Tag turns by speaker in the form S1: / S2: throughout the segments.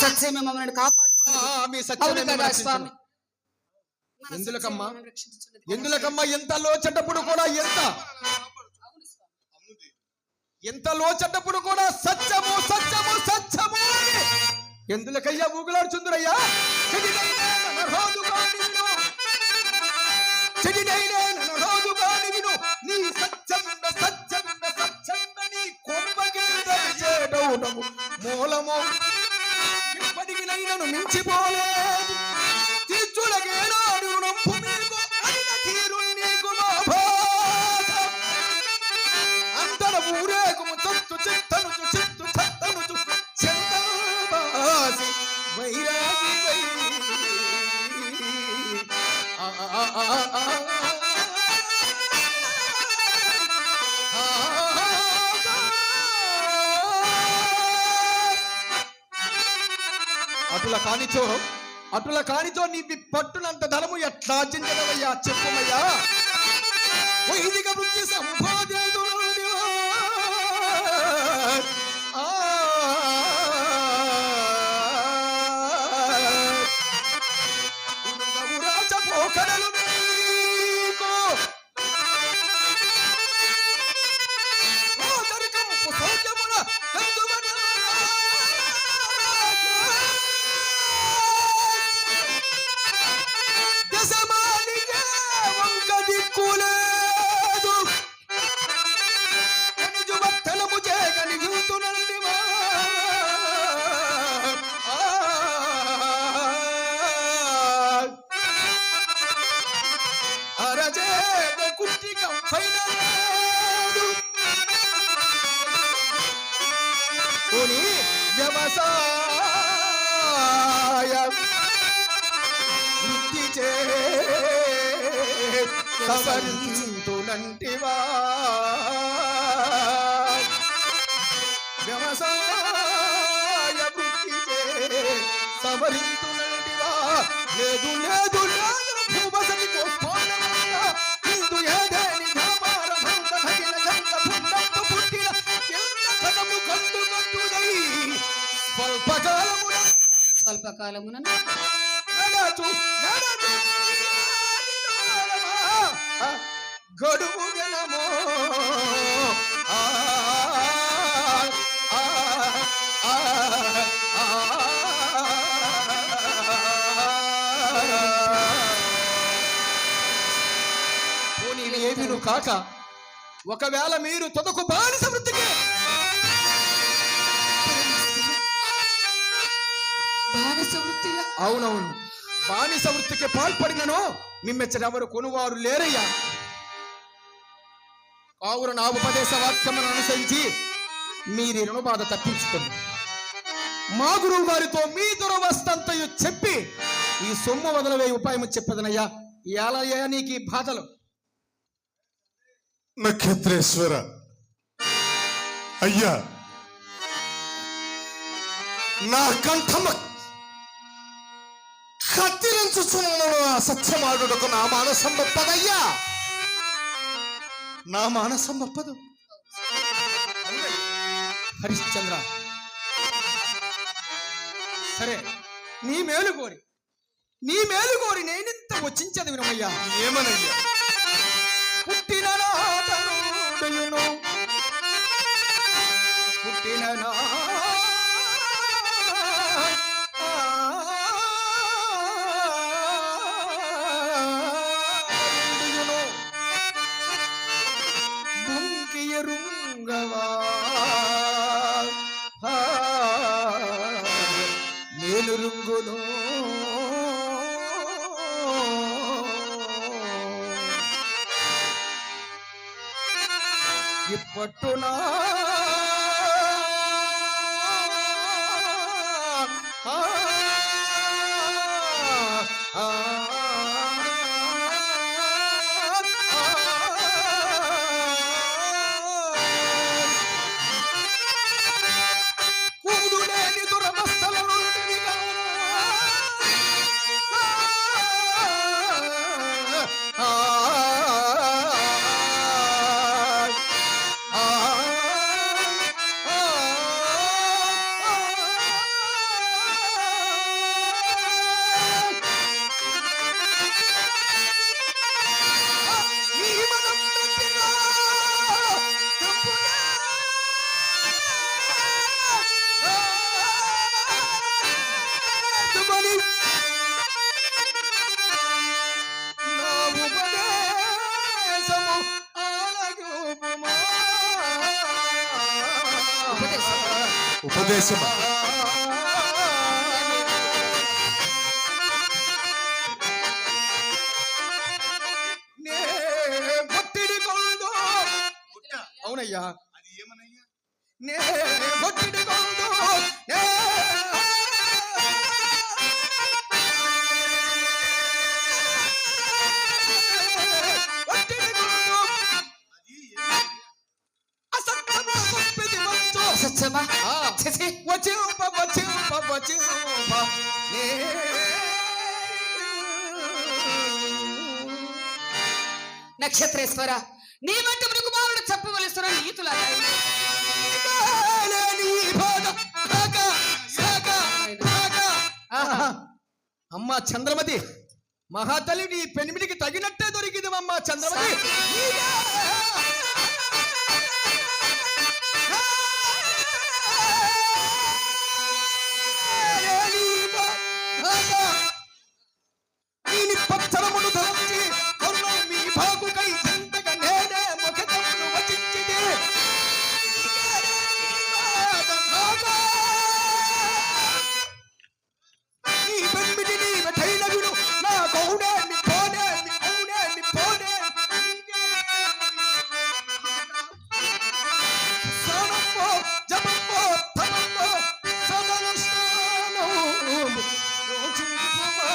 S1: సత్యమే మమ్మల్ని
S2: మీ సత్యమే
S1: కాపాడు స్వామి.
S2: ఎందులకమ్మా ఎంత లోచటప్పుడు కూడా ఎంత లోచటప్పుడు కూడా సత్యము సత్యము సత్యము ఎందులకయ్యా ఊగులాడుచుందురయ్యా. నీ సత్యముండ సత్యముండ సత్యముండ నీ కొంపకి మూలము ఇప్పటికి నైనను మించిపోలేదు. తీర్చులకేనాడు నంపు మీకు అడిన తీరు నీకు అంతర ఊరేగుము చత్తు చిత్తను చిత్తు చత్తను చింతాసి వైరాగి వై అటుల కానిచో నీ పట్టునంత ధనము ఎట్లా చించదవయ్యా చెప్పుమయ్యా. వైదిక వృత్తి సంపాదించు పోకడలు వ్యవసాయ వృత్తి చే సవరింతునంటివా. వ్యవసాయ వృత్తి చే సవరింతునంటివా. లేదు లేదు భూమసని హిందు ఏదేని ధామార భంగ భగిన గంగ భుండంతో పుట్టిన ఎంత కథము కందు కందుదై
S1: స్వల్పకాలమున
S2: గడువు జనమో ఏమిను కాక ఒకవేళ మీరు తొదకు బానిస వృత్తికి అవునవును బానిస వృత్తికి పాల్పడినను మిమ్మెచ్చరెవరు కొనువారు లేరయ్యా. కావున నా ఉపదేశ వాక్యమును అనుసరించి మీరు రుణబాధ తప్పించుకోండి. మా గురువు గారితో మీ దురవస్థంతయు చెప్పి ఈ సొమ్ము వదలవే ఉపాయం చెప్పదనయ్యా. ఎలా నీకు బాధలు?
S3: నక్షత్రేశ్వర అయ్యా, నా కంఠమ కత్తిరించుచున్నను అసత్యమాడుటకు నా మానసం ఒప్పదయ్యా. నా మానసం ఒప్పదు.
S2: హరిశ్చంద్ర, సరే నీ మేలు కోరి నేనింత వచ్చించదు వినమయ్యా.
S3: ఏమనయ్యా?
S2: పుట్టిన నాటను పుట్టిన బుంకియరుంగవా మేలురుంగును ఇప్పట్టునా
S3: ఉపదేశమా?
S2: నే ఒత్తిడి కొందు. అవునయ్యా,
S3: అది ఏమనయ్యా?
S2: నే ఒత్తిడి కొందు. నే ఒత్తిడి కొందు.
S3: అది ఏమనయ్యా?
S2: అసత్యము గొప్పది వంచు.
S1: అసత్యమా?
S2: ఆ,
S1: ఛీ!
S2: వచింప వచింప వచింప. నే
S1: నక్షత్రేశ్వర, నీ వంటి మృగుమారుడు చెప్పవలసిన నీతులాగా
S2: నీ బాధ సాగ సాగ సాగ. ఆహా. అమ్మా చంద్రమతి, మహాతల్లి నీ పెనిమిడికి తగినట్టే దొరికింది అమ్మా చంద్రమతి. దీని పచ్చరమును ధరించి కరుణం మీ బాగుకై చెంతగా నేనే ముఖతమును వచించితే. నీ పెన్మిటి నీ వెఠైన విడు, నా గౌడే ని పోనే ని గౌడే ని పోనే. స్నానమ్మో జపమ్మో తమమ్మో సదను స్నానము యోచించుమాగా.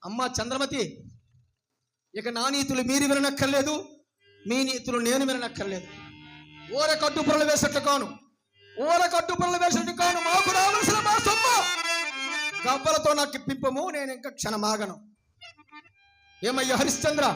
S2: అమ్మా చంద్రమతి, ఇక నా నీతులు మీరు విననక్కర్లేదు, మీ నీతులు నేను విననక్కర్లేదు. ఓర కట్టుపురలు వేసట్లు కాను, ఓర కట్టుపురలు వేసట్లు కాను. మాకు రావలసిన మా సొమ్ము గవ్వలతో నాకు ఇప్పింపము, నేను ఇంకా క్షణమాగను. ఏమయ్యా హరిశ్చంద్ర,